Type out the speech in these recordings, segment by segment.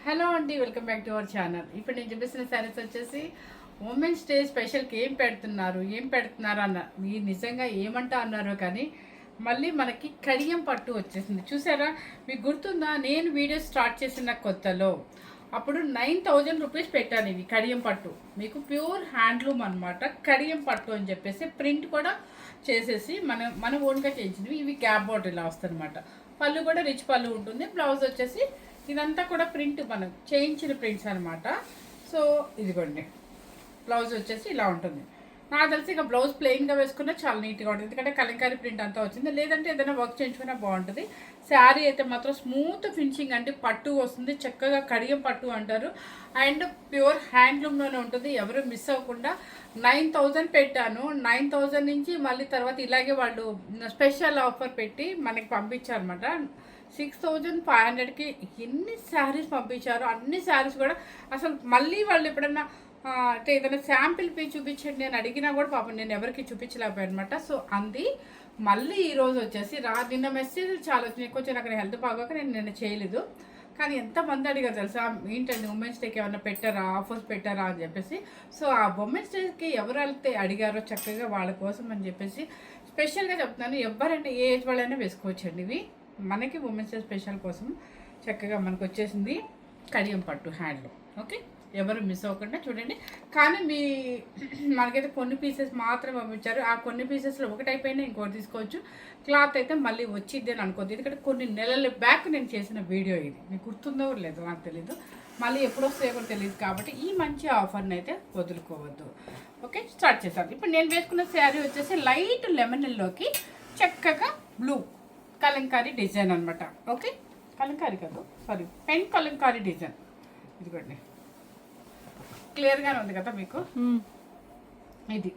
Hello అండి, welcome back to our channel. ఇప్పుడు నేను చూపిస్తున్న శారీస్ వచ్చేసి ఉమెన్స్ డే స్పెషల్కి ఏం పెడుతున్నారు అన్న మీరు నిజంగా ఏమంటా అన్నారో కానీ మళ్ళీ మనకి కడియం పట్టు వచ్చేసింది. చూసారా, మీకు గుర్తుందా? నేను వీడియో స్టార్ట్ చేసిన కొత్తలో అప్పుడు 9,000 రూపీస్ పెట్టాను. ఇవి కడియం పట్టు, మీకు ప్యూర్ హ్యాండ్లూమ్ అనమాట. కడియం పట్టు అని చెప్పేసి ప్రింట్ కూడా చేసేసి మన ఓన్గా చేయించినవి. ఇవి గ్యాప్ బార్డర్ ఇలా వస్తుంది అనమాట. పళ్ళు కూడా రిచ్ పళ్ళు ఉంటుంది. బ్లౌజ్ వచ్చేసి ఇదంతా కూడా ప్రింట్ మనం చేయించిన ప్రింట్స్ అనమాట. సో ఇదిగోండి, బ్లౌజ్ వచ్చేసి ఇలా ఉంటుంది. నాకు తెలిసి ఇక బ్లౌజ్ ప్లెయిన్గా వేసుకున్నా చాలా నీట్గా ఉంటుంది, ఎందుకంటే కలంకారీ ప్రింట్ అంతా వచ్చింది. లేదంటే ఏదైనా వర్క్ చేయించుకున్నా బాగుంటుంది. శారీ అయితే మాత్రం స్మూత్ ఫినిషింగ్, అంటే పట్టు వస్తుంది, చక్కగా కడియం పట్టు అంటారు. అండ్ ప్యూర్ హ్యాండ్లూమ్లోనే ఉంటుంది. ఎవరు మిస్ అవ్వకుండా. 9,000 పెట్టాను. 9,000 నుంచి మళ్ళీ తర్వాత ఇలాగే వాళ్ళు స్పెషల్ ఆఫర్ పెట్టి మనకి పంపించారనమాట. 6,500కి ఎన్ని శారీస్ పంపించారు. అన్ని శారీస్ కూడా అసలు మళ్ళీ వాళ్ళు ఎప్పుడన్నా అంటే ఏదైనా శాంపిల్ పేజ్ చూపించండి అని అడిగినా కూడా పాపం నేను ఎవరికి చూపించలేకపోయాను అనమాట. సో అంది మళ్ళీ ఈరోజు వచ్చేసి నిన్న మెసేజ్ చాలా వచ్చినాయి. కొంచెం అక్కడ హెల్త్ బాగోక నేను నిన్న చేయలేదు. కానీ ఎంతమంది అడిగారు తెలుసా, ఏంటండి ఉమెన్స్ డేకి ఏమైనా పెట్టారా, ఆఫర్స్ పెట్టారా అని చెప్పేసి. సో ఆ ఉమెన్స్ డేకి ఎవరైతే అడిగారో చక్కగా వాళ్ళ కోసం అని చెప్పేసి స్పెషల్గా చెప్తున్నాను. ఎవరంటే ఏ ఏజ్ వాళ్ళైనా వేసుకోవచ్చండి. ఇవి మనకి ఉమెన్స్ డే స్పెషల్ కోసం చక్కగా మనకు వచ్చేసింది కడియం పట్టు హ్యాండ్లో. ఓకే, ఎవరు మిస్ అవ్వకుండా చూడండి. కానీ మనకైతే కొన్ని పీసెస్ మాత్రం పంపించారు. ఆ కొన్ని పీసెస్లో ఒకటి అయిపోయినా ఇంకోటి తీసుకోవచ్చు. క్లాత్ అయితే మళ్ళీ వచ్చిద్ది అని అనుకోద్ది, ఎందుకంటే కొన్ని నెలల బ్యాక్ నేను చేసిన వీడియో ఇది. మీకు గుర్తుందో లేదు నాకు తెలీదు, మళ్ళీ ఎప్పుడు వస్తాయో కూడా తెలియదు. కాబట్టి ఈ మంచి ఆఫర్ని అయితే వదులుకోవద్దు. ఓకే, స్టార్ట్ చేశాను. ఇప్పుడు నేను వేసుకున్న శారీ వచ్చేసి లైట్ లెమన్లోకి చక్కగా బ్లూ కలంకారీ డిజైన్ అనమాట. ఓకే, కలంకారీ కాదు, సారీ, పెన్ కలంకారీ డిజైన్. ఇదిగోండి, క్లియర్గానే ఉంది కదా మీకు ఇది.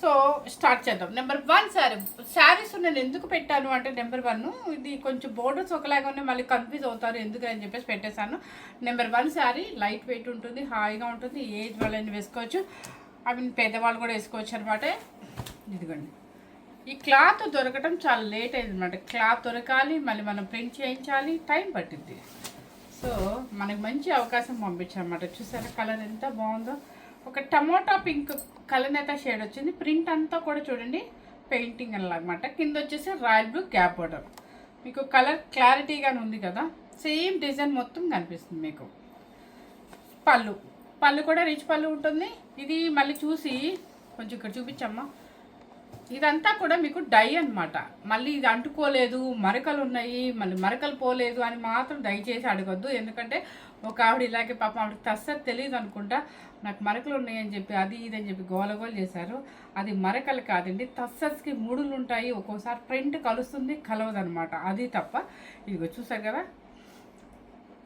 సో స్టార్ట్ చేద్దాం. నెంబర్ 1 శారీస్ నేను ఎందుకు పెట్టాను అంటే, నెంబర్ 1 ఇది కొంచెం బోర్డర్స్ ఒకలాగా ఉన్నాయి, మళ్ళీ కన్ఫ్యూజ్ అవుతారు ఎందుకు అని చెప్పేసి పెట్టేశాను. నెంబర్ 1 శారీ లైట్ వెయిట్ ఉంటుంది, హాయిగా ఉంటుంది, ఏజ్ వాళ్ళని వేసుకోవచ్చు, అవి పెద్దవాళ్ళు కూడా వేసుకోవచ్చు అనమాట. ఇదిగోండి, ఈ క్లాత్ దొరకటం చాలా లేట్ అయింది అనమాట. క్లాత్ దొరకాలి, మళ్ళీ మనం ప్రింట్ చేయించాలి, టైం పట్టింది. సో మనకు మంచి అవకాశం పంపించామన్నమాట. చూసారా కలర్ ఎంత బాగుందో, ఒక టమోటా పింక్ కలర్ అయితే షేడ్ వచ్చింది. ప్రింట్ అంతా కూడా చూడండి పెయింటింగ్ అనమాట. కింద వచ్చేసి రాయల్ బ్లూ గ్యాప్ బార్డర్. మీకు కలర్ క్లారిటీగానే ఉంది కదా, సేమ్ డిజైన్ మొత్తం కనిపిస్తుంది మీకు. పళ్ళు కూడా రిచ్ పళ్ళు ఉంటుంది. ఇది మళ్ళీ చూసి కొంచెం ఇక్కడ చూపించమ్మా. ఇదంతా కూడా మీకు డై అనమాట. మళ్ళీ ఇది అంటుకోలేదు, మరకలు ఉన్నాయి, మళ్ళీ మరకలు పోలేదు అని మాత్రం దయచేసి అడగొద్దు. ఎందుకంటే ఒక ఆవిడ ఇలాగే పాపం ఆవిడకి అస్సలు తెలియదు అనుకుంటా, నాకు మరకలు ఉన్నాయని చెప్పి అది ఇదని చెప్పి గోలగోలు చేశారు. అది మరకలు కాదండి, తస్సస్కి మూడులు ఉంటాయి. ఒక్కోసారి ప్రింట్ కలుస్తుంది, కలవదనమాట, అది తప్ప. ఇదిగో చూసారు కదా.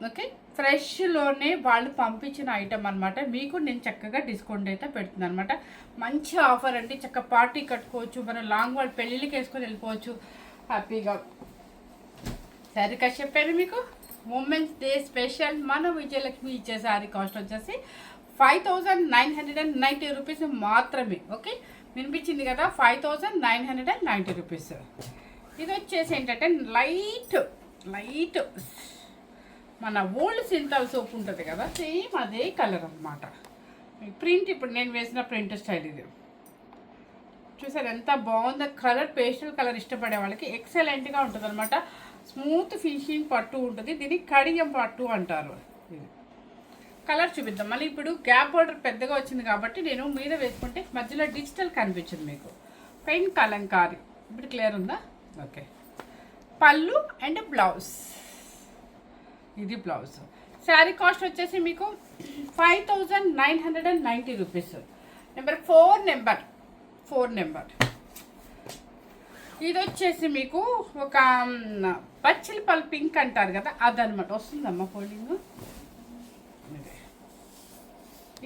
ఓకే, ఫ్రెష్లోనే వాళ్ళు పంపించిన ఐటమ్ అనమాట. మీకు నేను చక్కగా డిస్కౌంట్ అయితే పెడుతున్నాను అనమాట. మంచి ఆఫర్ అండి. చక్కగా పార్టీ కట్టుకోవచ్చు, మనం లాంగ్ వాళ్ళు పెళ్ళిళ్ళకి వేసుకొని వెళ్ళిపోవచ్చు హ్యాపీగా. శారీ కాస్ట్ చెప్పాను మీకు. ఉమెన్స్ డే స్పెషల్ మన విజయలక్ష్మి ఇచ్చే శారీ కాస్ట్ వచ్చేసి 5,990 రూపీస్ మాత్రమే. ఓకే, వినిపించింది కదా, 5,990 రూపీస్. ఇది వచ్చేసి ఏంటంటే లైట్ మన ఓల్డ్ సింతాల్ సోప్ ఉంటుంది కదా, సేమ్ అదే కలర్ అనమాట. ప్రింట్ ఇప్పుడు నేను వేసిన ప్రింట్ స్టైల్ ఇది. చూసారు ఎంత బాగుందో కలర్. పేస్టల్ కలర్ ఇష్టపడే వాళ్ళకి ఎక్సలెంట్గా ఉంటుంది అనమాట. స్మూత్ ఫినిషింగ్ పట్టు ఉంటుంది. దీన్ని కడియం పట్టు అంటారు. ఇది కలర్ చూపిద్దాం. మళ్ళీ ఇప్పుడు గ్యాప్ బార్డర్ పెద్దగా వచ్చింది కాబట్టి నేను మీద వేసుకుంటే మధ్యలో డిజిటల్ కనిపించింది మీకు. పెన్ కలంకారీ. ఇప్పుడు క్లియర్ ఉందా? ఓకే, పళ్ళు అండ్ బ్లౌజ్. ఇది బ్లౌజ్. శారీ కాస్ట్ వచ్చేసి మీకు 5,990 రూపీస్. నెంబర్ 4 నెంబర్ ఇది వచ్చేసి మీకు ఒక పచ్చిలిపల్ పింక్ అంటారు కదా, అదనమాట. వస్తుందమ్మా ఫోల్డింగ్.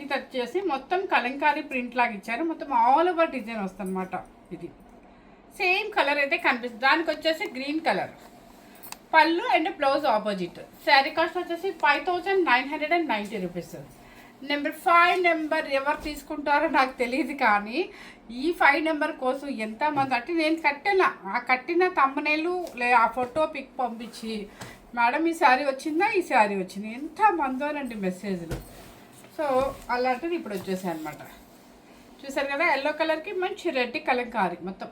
ఇది వచ్చేసి మొత్తం కలంకారీ ప్రింట్ లాగా ఇచ్చారు. మొత్తం ఆల్ ఓవర్ డిజైన్ వస్తుంది అనమాట. ఇది సేమ్ కలర్ అయితే కనిపిస్తుంది. దానికి వచ్చేసి గ్రీన్ కలర్. పళ్ళు and blouse opposite. Sari cost వచ్చేసి 5,990 రూపీస్. నెంబర్ 5 ఎవరు తీసుకుంటారో నాకు తెలియదు, కానీ ఈ 5 కోసం ఎంతమంది అంటే నేను కట్టిన తమ్మనేలు ఆ ఫోటో పిక్ పంపించి మేడం ఈ శారీ వచ్చిందా, ఈ శారీ వచ్చింది, ఎంత మందోనండి మెసేజ్లు. సో అలాంటిది ఇప్పుడు వచ్చేసాయి అనమాట. చూసారు కదా, ఎల్లో కలర్కి మంచి రెడ్ కలంకారీ మొత్తం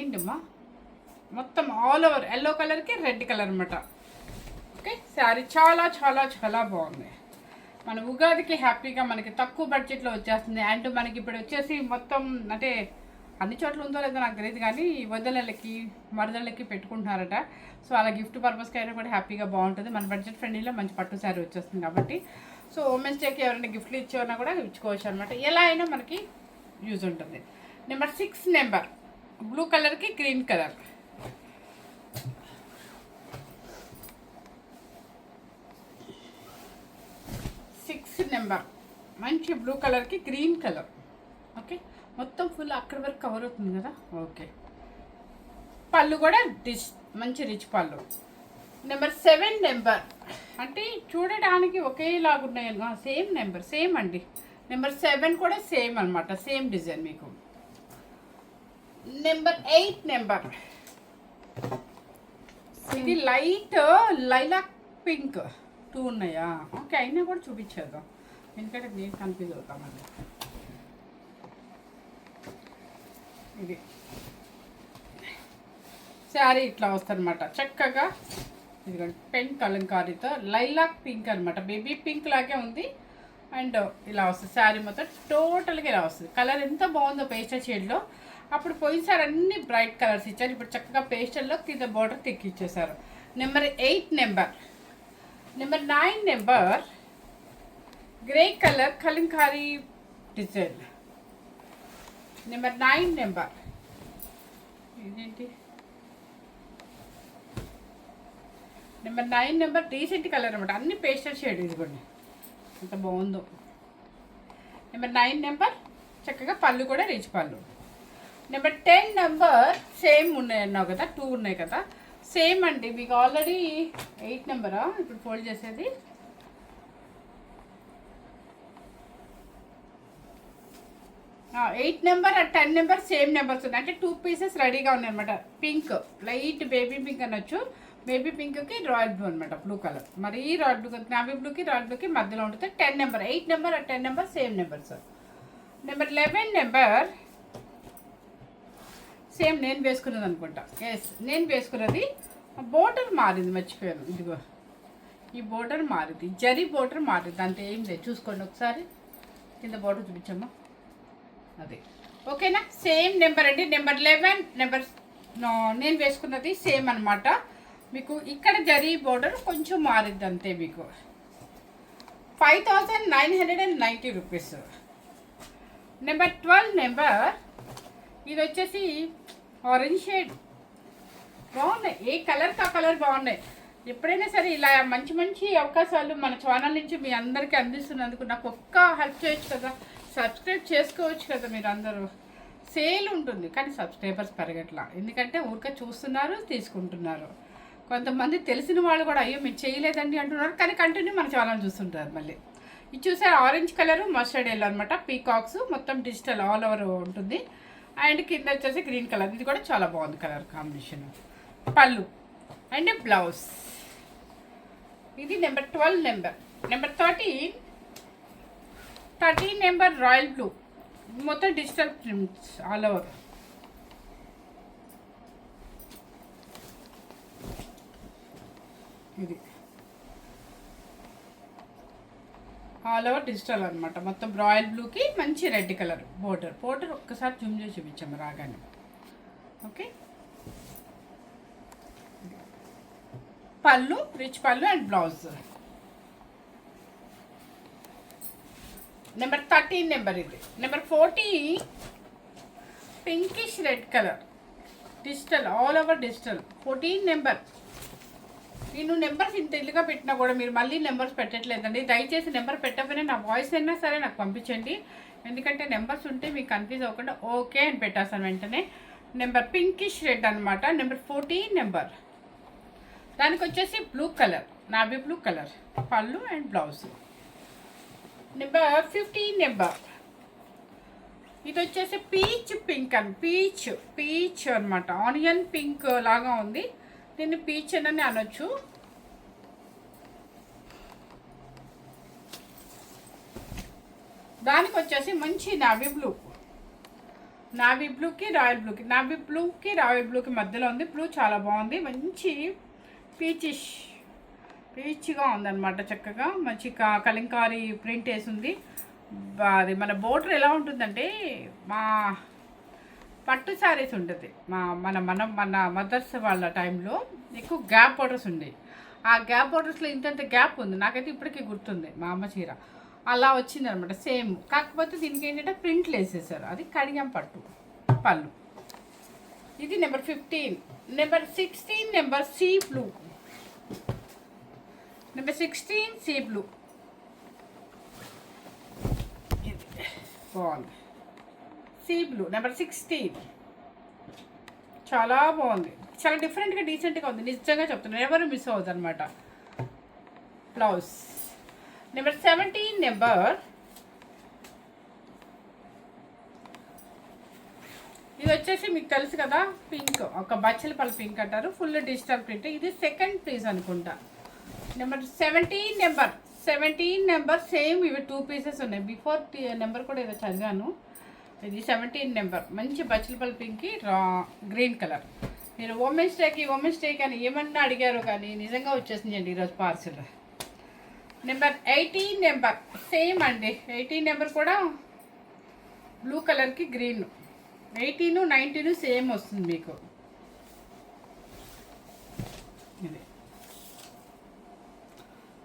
ఏంటమ్మా, మొత్తం ఆల్ ఓవర్ ఎల్లో కలర్కి రెడ్ కలర్ అనమాట. ఓకే, శారీ చాలా చాలా చాలా బాగుంది. మన ఉగాదికి హ్యాపీగా మనకి తక్కువ బడ్జెట్లో వచ్చేస్తుంది. అండ్ మనకి ఇప్పుడు వచ్చేసి మొత్తం అంటే అన్ని చోట్ల ఉందో లేదో నాకు తెలియదు కానీ వదలకి మరదళ్ళకి పెట్టుకుంటున్నారట. సో అలా గిఫ్ట్ పర్పస్కి అయినా కూడా హ్యాపీగా బాగుంటుంది. మన బడ్జెట్ ఫ్రెండ్లీలో మంచి పట్టు శారీ వచ్చేస్తుంది కాబట్టి సో ఉమెన్స్ డేకి ఎవరైనా గిఫ్ట్లు ఇచ్చేవన్నా కూడా ఇచ్చుకోవచ్చు అనమాట. ఎలా అయినా మనకి యూజ్ ఉంటుంది. నెంబర్ 6 నెంబర్ బ్లూ కలర్కి గ్రీన్ కలర్. నెంబర్ మంచి బ్లూ కలర్కి గ్రీన్ కలర్. ఓకే, మొత్తం ఫుల్ అక్కడి వరకు కవర్ అవుతుంది కదా. ఓకే, పళ్ళు కూడా మంచి రిచ్ పళ్ళు. నెంబర్ 7 నెంబర్ అంటే చూడడానికి ఒకేలాగున్నాయి, సేమ్ నెంబర్ సేమ్ అండి. నెంబర్ 7 కూడా సేమ్ అనమాట, సేమ్ డిజైన్ మీకు. నెంబర్ 8 నెంబర్ ఇది లైట్ లైలాక్ పింక్ 2 ఉన్నాయా. ఓకే, అయినా కూడా చూపించేద్దాం ఎందుకంటే నేను కన్ఫ్యూజ్ అవుతామండి. ఇది శారీ ఇట్లా వస్తుందన్నమాట చక్కగా. ఇదిగోండి పెన్ కలంకారీతో లైలాక్ పింక్ అనమాట, బేబీ పింక్ లాగే ఉంది. అండ్ ఇలా వస్తుంది శారీ మొత్తం టోటల్గా ఇలా వస్తుంది. కలర్ ఎంత బాగుందో పేస్టల్ షేడ్లో. అప్పుడు పోయినసారి అన్ని బ్రైట్ కలర్స్ ఇచ్చారు, ఇప్పుడు చక్కగా పేస్టల్లో కింద బోర్డర్ తెక్కిచ్చేసారు. Number 8 number. Number 9 number grey colour Kalamkari design. Number 9 number ఇదేంటి, నెంబర్ 9 నెంబర్ డీసెంట్ కలర్ అనమాట, అన్ని పేస్టల్ షేడ్. ఇదిగోండి ఎంత బాగుందో. నెంబర్ 9 నెంబర్ చక్కగా పళ్ళు కూడా రిచ్ పళ్ళు. నెంబర్ 10 నెంబర్ సేమ్ ఉన్నాయి అన్నావు కదా, 2 ఉన్నాయి కదా, సేమ్ అండి మీకు. ఆల్రెడీ 8 నెంబరా ఇప్పుడు ఫోల్డ్ చేసేది. Eight number 10 number same numbers ఉన్నాయి, అంటే 2 పీసెస్ రెడీగా ఉన్నాయి అనమాట. పింక్ లైట్ బేబీ పింక్ అనొచ్చు, బేబీ పింక్కి రాయల్ బ్లూ అనమాట, బ్లూ కలర్. మరి ఈ రాయల్ బ్లూ నావీ బ్లూకి రాయల్ బ్లూకి మధ్యలో ఉంటుంది. 10 number 8 number 10 number same numbers. Number 11 number same నేను వేసుకున్నది అనుకుంటా. ఎస్, నేను వేసుకున్నది. బోర్డర్ మారింది, మర్చిపోయాను. ఇదిగో ఈ బోర్డర్ మారింది, జరీ బోర్డర్ మారింది, అంతే, ఏం లేదు. చూసుకోండి ఒకసారి, కింద బోర్డర్ చూపించమ్మా. అది ఓకేనా, సేమ్ నెంబర్ అండి. నెంబర్ 11 నెంబర్ నేను వేసుకున్నది సేమ్ అనమాట. మీకు ఇక్కడ జరీ బోర్డర్ కొంచెం మారింది అంతే. మీకు 5990 రూపీస్. నెంబర్ 12 నెంబర్ ఇది వచ్చేసి ఆరెంజ్ షేడ్. బాగున్నాయి, ఏ కలర్కి ఆ కలర్ బాగున్నాయి. ఎప్పుడైనా సరే ఇలా మంచి మంచి అవకాశాలు మన ఛానల్ నుంచి మీ అందరికీ అందిస్తున్నందుకు నాకు ఒక్క హెల్ప్ చేయొచ్చు కదా, సబ్స్క్రైబ్ చేసుకోవచ్చు కదా మీరు అందరూ. సేల్ ఉంటుంది కానీ సబ్స్క్రైబర్స్ పెరగట్లా, ఎందుకంటే ఊరికే చూస్తున్నారు తీసుకుంటున్నారు. కొంతమంది తెలిసిన వాళ్ళు కూడా అయ్యో మీరు చేయలేదండి అంటున్నారు, కానీ కంటిన్యూ మన ఛానల్ చూస్తుంటారు. మళ్ళీ ఇది చూసారు, ఆరెంజ్ కలరు మస్టర్డ్ ఎల్లో అనమాట, పీకాక్స్ మొత్తం డిజిటల్ ఆల్ ఓవర్ ఉంటుంది. అండ్ కింద వచ్చేసి గ్రీన్ కలర్, ఇది కూడా చాలా బాగుంది కలర్ కాంబినేషన్. పళ్ళు అండ్ బ్లౌజ్. ఇది number 12 number. Number 13 number royal blue, మొత్తం డిజిటల్ ప్రింట్స్ ఆల్ ఓవర్. ఇది ఆల్ ఓవర్ డిజిటల్ అనమాట, మొత్తం రాయల్ బ్లూకి మంచి రెడ్ కలర్ బోర్డర్ ఒక్కసారి జూమ్ చేసి చూపించాము రాగానే. ఓకే, పళ్ళు రిచ్ పళ్ళు అండ్ బ్లౌజ్. నెంబర్ 13 నెంబర్ ఇది. Number 14 pinkish red colour digital all over digital. 14 number. నేను నెంబర్స్ ఇంత ఇల్లుగా పెట్టినా కూడా మీరు మళ్ళీ నెంబర్స్ పెట్టట్లేదండి. దయచేసి నెంబర్ పెట్టకపోయినా నా వాయిస్ అయినా సరే నాకు పంపించండి, ఎందుకంటే నెంబర్స్ ఉంటే మీకు కన్ఫ్యూజ్ అవ్వకుండా ఓకే అని పెట్టేస్తాను వెంటనే. నెంబర్ పింకిష్ రెడ్ అనమాట. Number 14 number. దానికి వచ్చేసి blue colour, navy blue colour పళ్ళు అండ్ బ్లౌజ్. Number 15 number. ఇది వచ్చేసి పీచ్ పింక్ అని, పీచ్ అనమాట, ఆనియన్ పింక్ లాగా ఉంది. దీన్ని పీచ్ అని అనొచ్చు. దానికి వచ్చేసి మంచి నావీ బ్లూకి రాయల్ బ్లూకి మధ్యలో ఉంది. బ్లూ చాలా బాగుంది, మంచి పీచ్గా ఉందన్నమాట. చక్కగా మంచి కలంకారీ ప్రింట్ వేసింది. అది మన బోర్డర్ ఎలా ఉంటుందంటే మా పట్టు శారీస్ ఉంటుంది మన మదర్స్ వాళ్ళ టైంలో ఎక్కువ గ్యాప్ బోర్డర్స్ ఉండేవి. ఆ గ్యాప్ బోర్డర్స్లో ఇంతంత గ్యాప్ ఉంది, నాకైతే ఇప్పటికీ గుర్తుంది. మా అమ్మ చీర అలా వచ్చిందనమాట సేమ్. కాకపోతే దీనికి ఏంటంటే ప్రింట్లు వేసేసారు. అది కడియం పట్టు పళ్ళు. ఇది number 15. Number 16 number sea blue. Number 16 sea blue బాగుంది. సీ బ్లూ నెంబర్ 16 చాలా బాగుంది, చాలా డిఫరెంట్గా డీసెంట్గా ఉంది. నిజంగా చెప్తున్నాను, ఎవరు మిస్ అవ్వదు అనమాట. బ్లౌజ్ నెంబర్ 17 నెంబర్ ఇది వచ్చేసి మీకు తెలుసు కదా, పింక్, ఒక బచ్చలపల్లి పింక్ అంటారు, ఫుల్ డిజిటల్ ప్రింట్. ఇది సెకండ్ పీస్ అనుకుంటా. Number 17 number same. ఇవి 2 పీసెస్ ఉన్నాయి. బిఫోర్ నెంబర్ కూడా ఏదో చదివాను. ఇది 17 నెంబర్, మంచి బచ్చలపల్లి పింక్కి గ్రీన్ కలర్. మీరు ఉమెన్స్ డేకి అని ఏమన్నా అడిగారు కానీ నిజంగా వచ్చేసిందండి ఈరోజు పార్సిల్. నెంబర్ 18 నెంబర్ సేమ్ అండి. 18 నెంబర్ కూడా బ్లూ కలర్కి గ్రీన్. 18, 19 సేమ్ వస్తుంది మీకు. ఇది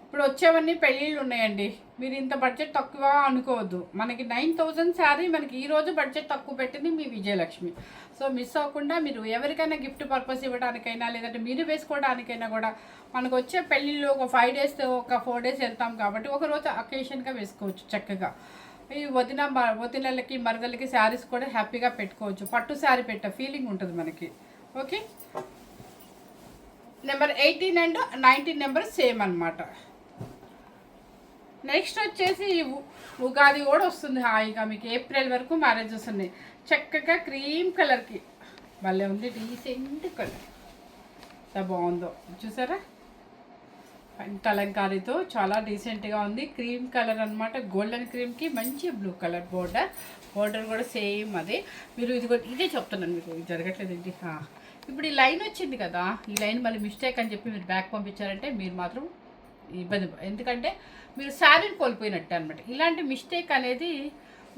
ఇప్పుడు వచ్చేవన్నీ పెళ్ళిళ్ళు ఉన్నాయండి. మీరు ఇంత బడ్జెట్ తక్కువ అనుకోవద్దు. మనకి 9,000 శారీ మనకి ఈరోజు బడ్జెట్ తక్కువ పెట్టింది మీ విజయలక్ష్మి. సో మిస్ అవ్వకుండా మీరు ఎవరికైనా గిఫ్ట్ పర్పస్ ఇవ్వడానికైనా లేదంటే మీరు వేసుకోవడానికైనా కూడా మనకు వచ్చే పెళ్ళిళ్ళు ఒక 5 డేస్ ఒక 4 డేస్ వెళ్తాం కాబట్టి ఒకరోజు అకేషన్గా వేసుకోవచ్చు చక్కగా. ఈ వదినలకి మరదలకి శారీస్ కూడా హ్యాపీగా పెట్టుకోవచ్చు. పట్టు శారీ పెట్ట ఫీలింగ్ ఉంటుంది మనకి. Okay, number 18 and 19 number same అనమాట. నెక్స్ట్ వచ్చేసి ఉగాది కూడా వస్తుంది హాయిగా. మీకు ఏప్రిల్ వరకు మ్యారేజెస్ ఉన్నాయి. చక్కగా క్రీమ్ కలర్కి భలే ఉంది, డీసెంట్ కలర్. ఎంత బాగుందో చూసారా, కలంకారీతో చాలా డీసెంట్గా ఉంది. క్రీమ్ కలర్ అనమాట, గోల్డెన్ క్రీమ్కి మంచి బ్లూ కలర్ బోర్డర్ కూడా సేమ్ అదే. మీరు ఇదే చెప్తున్నాను మీకు, ఇది జరగట్లేదండి. ఇప్పుడు ఈ లైన్ వచ్చింది కదా, ఈ లైన్ మళ్ళీ మిస్టేక్ అని చెప్పి మీరు బ్యాక్ పంపించారంటే మీరు మాత్రం ఇబ్బంది. ఎందుకంటే మీరు శారీని కోల్పోయినట్టే అనమాట. ఇలాంటి మిస్టేక్ అనేది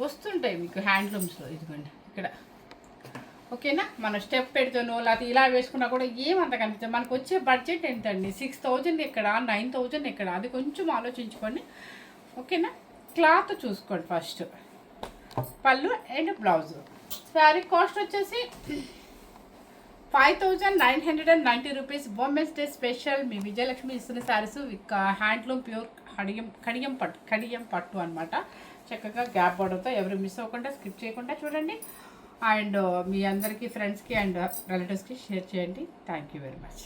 వస్తుంటాయి మీకు హ్యాండ్లూమ్స్లో. ఇదిగోండి ఇక్కడ, ఓకేనా. మన స్టెప్ పెడితేనో లేకపోతే ఇలా వేసుకున్నా కూడా ఏమంత కనిపిస్తుంది. మనకు వచ్చే బడ్జెట్ ఎంతండి? 6,000 ఎక్కడ, 9,000 ఎక్కడ? అది కొంచెం ఆలోచించుకోండి, ఓకేనా. క్లాత్ చూసుకోండి ఫస్ట్. పళ్ళు అండ్ బ్లౌజ్. శారీ కాస్ట్ వచ్చేసి 5,990 రూపీస్. ఉమెన్స్ డే స్పెషల్ మీ విజయలక్ష్మి ఇస్తున్న saris with handloom pure Kadiyam పట్టు అనమాట. చక్కగా గ్యాప్ బార్డర్తో. ఎవరు మిస్ అవ్వకుండా స్కిప్ చేయకుండా చూడండి. అండ్ మీ అందరికీ ఫ్రెండ్స్కి అండ్ రిలేటివ్స్కి షేర్ చేయండి. Thank you very much.